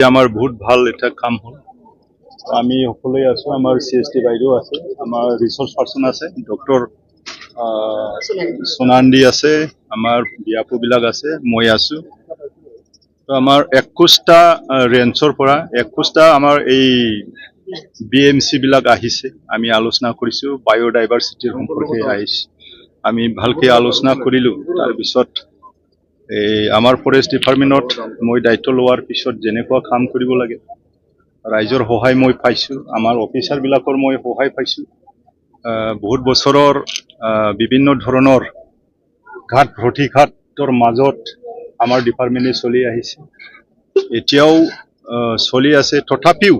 আমাৰ বহুত ভাল এটা কাম হল আমি সকলোৱে আছো আমাৰ CST বাইদেউ আছে আমাৰ ৰিসোৰ্স পাৰ্সন আছে ডক্টৰ সোনান্দি আছে আমাৰ বিয়াপু বিলাক আছে মই আছো তো আমাৰ 21টা ৰেঞ্চৰ পৰা 21টা আমাৰ এই BMC বিলাক আহিছে আমি আলোচনা কৰিছো বায়োডাইভাৰ্সিটিৰ সম্পৰ্কে আহিছে আমি ভালকে আলোচনা কৰিলো তাৰ পিছত আমাৰ ফৰেষ্ট ডিপাৰ্টমেন্টত মই দায়িত্ব লোৱাৰ পিছত যেনেকুৱা কাম কৰিব লাগে ৰাইজৰ সহায় মই পাইছো আমাৰ অফিচাৰ বিলাকৰ মই সহায় পাইছো বহুত বছৰৰ বিভিন্ন ধৰণৰ ঘাট প্ৰতিঘাতৰ মাজত আমাৰ ডিপাৰ্টমেন্টে চলি আহিছে এতিয়াও চলি আছে তথাপিও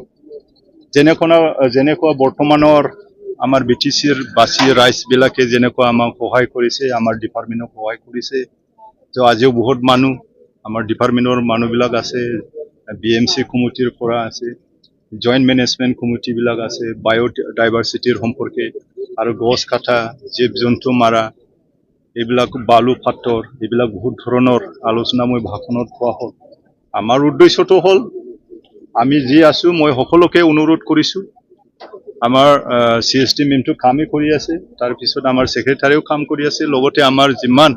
যেনেকুৱা বৰ্তমানৰ আমাৰ BTCৰ বাসী ৰাইজ বিলাকে যেনেকুৱা আমাক সহায় কৰিছে আমাৰ ডিপাৰ্টমেন্টক সহায় কৰিছে তো আজিও বহুত মানুহ আমাৰ ডিপাৰ্টমেন্টৰ মানুহবিলাক আছে BMC কমিটিৰ পৰা আছে জয়েন্ট ম্যানেজমেন্ট কমিটি বিলাক আছে বায়োডাইভাৰ্সিটিৰ সম্পৰ্কে আৰু গছ কাটা জীৱ জন্তু মাৰা এইবিলাক বালু ফাটৰ এইবিলাক বহুত ধৰণৰ আলোচনা মই ভাষণত কোৱা হ'ল আমাৰ উদ্দেশ্যটো হ'ল আমি যি আছো মই সকলোকে অনুৰোধ কৰিছো আমাৰ CST মেমটো কামে কৰি আছে তাৰ পিছত আমাৰ সেক্ৰেটাৰিও কাম কৰি আছে লগতে আমাৰ যিমান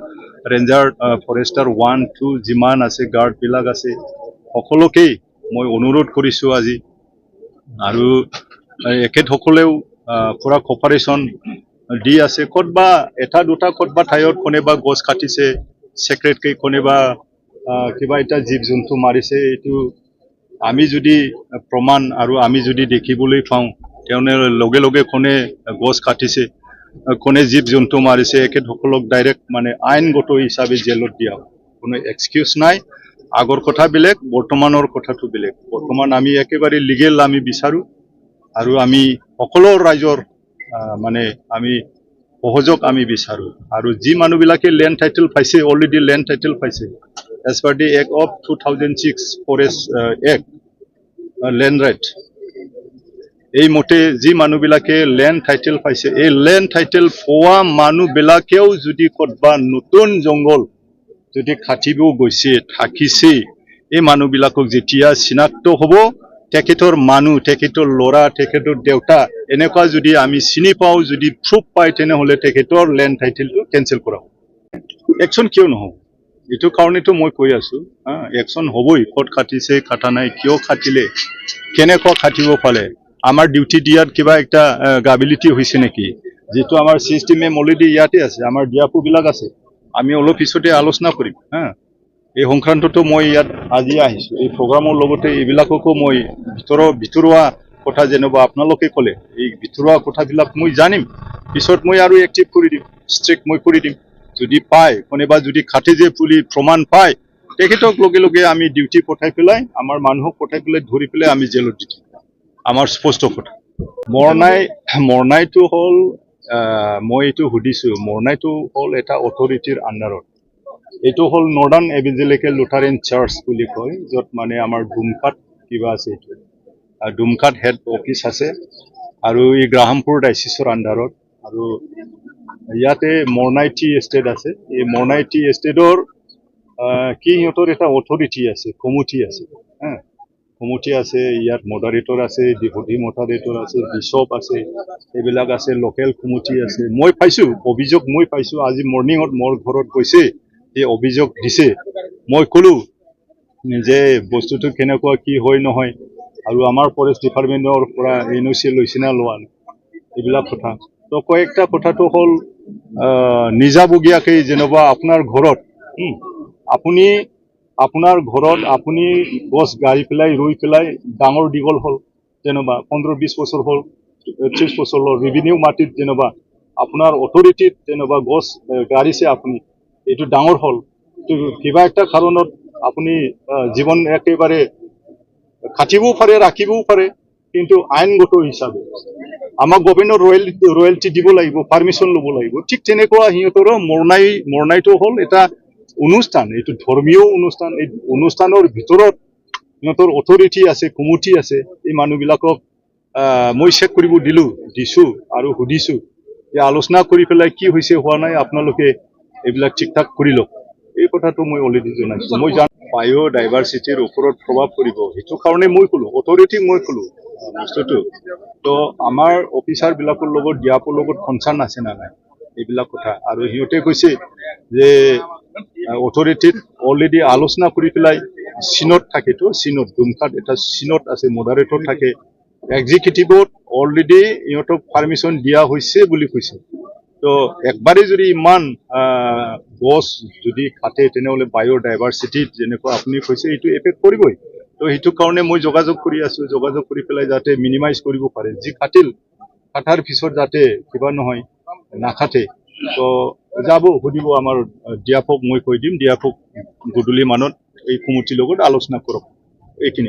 ৰেঞ্জাৰ ফৰেষ্টাৰ 1 2 যিমান আছে গাৰ্ড বিলাক আছে সকলোকে মই অনুৰোধ কৰিছো আজি আৰু একেসকলেও পুৰা কোঅপাৰেশন দি আছে কতবা এটা দুটা কতবা ঠাইত কোনেবা গছ কাটিছে সেক্ৰেটাৰি কোনেবা কিবা এটা জীৱ জন্তু মাৰিছে এটো আমি যদি প্ৰমাণ আৰু আমি যদি দেখিবলৈ পাওঁ তেনে লগে লগে কোনে গছ কাটিছে কোনে জীৱ জন্তু মাৰিছে একেসকলক ডাইৰেক্ট মানে আইনগত হিচাপে জেলত দিয়া কোনো এক্সকিউজ নাই আগৰ কথা বেলেগ বৰ্তমানৰ কথাটো বেলেগ বৰ্তমান আমি একেবাৰে লিগেল আমি বিচাৰো আৰু আমি সকলো ৰাইজৰ মানে আমি সহযোগ আমি বিচাৰো আৰু যি মানুহবিলাকে ল্যান্ড টাইটেল পাইছে অলৰেডি ল্যান্ড টাইটেল পাইছে as per the act of 2006 forest act land right এই মতে যি মানুহবিলাকে ল্যান্ড টাইটেল পাইছে এই ল্যান্ড টাইটেল পোৱা মানুহবিলাকেও যদি কতবা নতুন জংগল যদি খাটিব গৈছে থাকিছে এই মানুহবিলাকক যেতিয়া চিনাক্ত হ'ব তেখেতৰ মানুহ তেখেতৰ লৰা তেখেতৰ দেউতা এনেকুৱা যদি আমি চিনি পাও যদি প্ৰুফ পাই তেনেহলে তেখেতৰ ল্যান্ড টাইটেলটো কেনসেল কৰা হ'ব একচন কিয় নহব এটো কাৰণেটো মই কৈ আছো একচন হ'বই কত কাটিছে কাটা নাই কিয় কাটিলে কেনেকুৱা কাটিব পালে আমাৰ ডিউটি দিয়াত কিবা একটা গাবিলিটি হৈছে নেকি যেটো আমাৰ সিস্টেমে অলৰেডি ইয়াতে আছে আমাৰ ডিয়াপু বিলাক আছে আমি অলপ পিছতে আলোচনা কৰিম এই সংক্ৰান্তটো মই ইয়াত আজি আহিছো এই প্ৰগ্ৰামৰ লগতে এইবিলাককো মই ভিতৰুৱা কথা যেনবা আপোনালোকে ক'লে এই ভিতৰুৱা কথাবিলাক মই জানিম পিছত মই আৰু এক্টিভ কৰি দিম ষ্ট্ৰিক্ট মই কৰি দিম যদি পায় কোনেবা যদি খাটে যে পুলি প্ৰমাণ পায় তেখেতক লগে লগে আমি ডিউটি পঠাই পেলাই আমাৰ মানুহক পঠাই পেলাই ধৰি পেলাই আমি জেলত দি দিম আমাৰ স্পষ্ট কথা মৰনাইটো হ'ল মই এইটো সুধিছো মৰনাইটো হ'ল এটা অথৰিটিৰ আন্ডাৰত এইটো হ'ল নৰ্দাৰ্ণ এভেঞ্জেলিকেল লুথাৰেন চাৰ্চ বুলি কয় য'ত মানে আমাৰ ডুমকাত কিবা আছে এইটো ডুমকাত হেড অফিচ আছে আৰু এই গ্ৰাহামপুৰ ডাইচিছৰ আন্ডাৰত আৰু ইয়াতে মৰনাইটি এষ্টেট আছে এই মৰনাইটি এষ্টেটৰ কি সিহঁতৰ এটা অথৰিটি আছে কমিটি আছে কমিটি আছে ইয়াত মডাৰেটৰ আছে ডিপুটি মডাৰেটৰ আছে বিশপ আছে এইবিলাক আছে লোকেল কমিটি আছে মই পাইছো অভিযোগ মই পাইছো আজি মৰ্নিংত মোৰ ঘৰত গৈছে এই অভিযোগ দিছে মই কলো যে বস্তুটো কেনেকুৱা কি হয় নহয় আৰু আমাৰ ফৰেষ্ট ডিপাৰ্টমেন্টৰ পৰা NOC লৈছে না লোৱা এইবিলাক কথা তো কয়েকটা কথাটো হ'ল নিজাবগীয়াকৈ যেনবা আপোনাৰ ঘৰত আপোনাৰ ঘৰত আপুনি গছ গাড়ি পেলাই ৰুই পেলাই ডাঙৰ দীঘল হ'ল যেনবা 15-20 বছৰ হ'ল 30 বছৰ হ'ল ৰেভিনিউ মাটিত যেনবা আপোনাৰ অথৰিটিত যেনবা গছ গাড়িছে আপুনি এইটো ডাঙৰ হ'ল কিবা একটা কাৰণত আপুনি জীৱন একেবাৰে কাটিবও পাৰে ৰাখিবও পাৰে কিন্তু আইনগত হিচাপে আমাক গভৰ্ণমেণ্টৰ ৰয়েলটি দিব লাগিব পাৰমিশন ল'ব লাগিব ঠিক তেনেকুৱা সিহঁতৰ মৰনাইটো হ'ল এটা অনুষ্ঠান এইটো ধৰ্মীয় অনুষ্ঠান এই অনুষ্ঠানৰ ভিতৰত সিহঁতৰ অথৰিটি আছে কমিটি আছে এই মানুহবিলাকক মই চেক কৰিব দিছো আৰু সুধিছো যে আলোচনা কৰি পেলাই কি হৈছে হোৱা নাই আপোনালোকে এইবিলাক ঠিক ঠাক কৰি লওক এই কথাটো মই অলৰেডি জনাইছো মই বায়'ডাইভাৰ্চিটিৰ ওপৰত প্ৰভাৱ পৰিব সেইটো কাৰণে মই ক'লো অথৰিটিক মই ক'লো বস্তুটো তো আমাৰ অফিচাৰবিলাকৰ লগত ডিআপৰ লগত কনচাৰ্ণ আছে না নাই এইবিলাক কথা আৰু সিহঁতে কৈছে যে অথৰিটিত অলৰেডি আলোচনা কৰি পেলাই চিনত থাকেতো চিনত দুমকাত এটা চিনত আছে মডাৰেটৰ থাকে এক্সিকিউটিভত অলৰেডি ইহঁতক পাৰ্মিশ্যন দিয়া হৈছে বুলি কৈছে তো একবাৰে যদি ইমান গছ যদি কাটে তেনেহ'লে বায়'ডাইভাৰ্চিটিত যেনেকুৱা আপুনি কৈছে এইটো এফেক্ট কৰিবই তো সেইটো কাৰণে মই যোগাযোগ কৰি আছো যোগাযোগ কৰি পেলাই যাতে মিনিমাইজ কৰিব পাৰে যি কাটিল কাটাৰ পিছত যাতে কিবা নহয় নাকাটে তো যাব সুধিব আমাৰ ডিআফক মই কৈ দিম ডিআফক গধূলি মানত এই কমিটিৰ লগত আলোচনা কৰক এইখিনি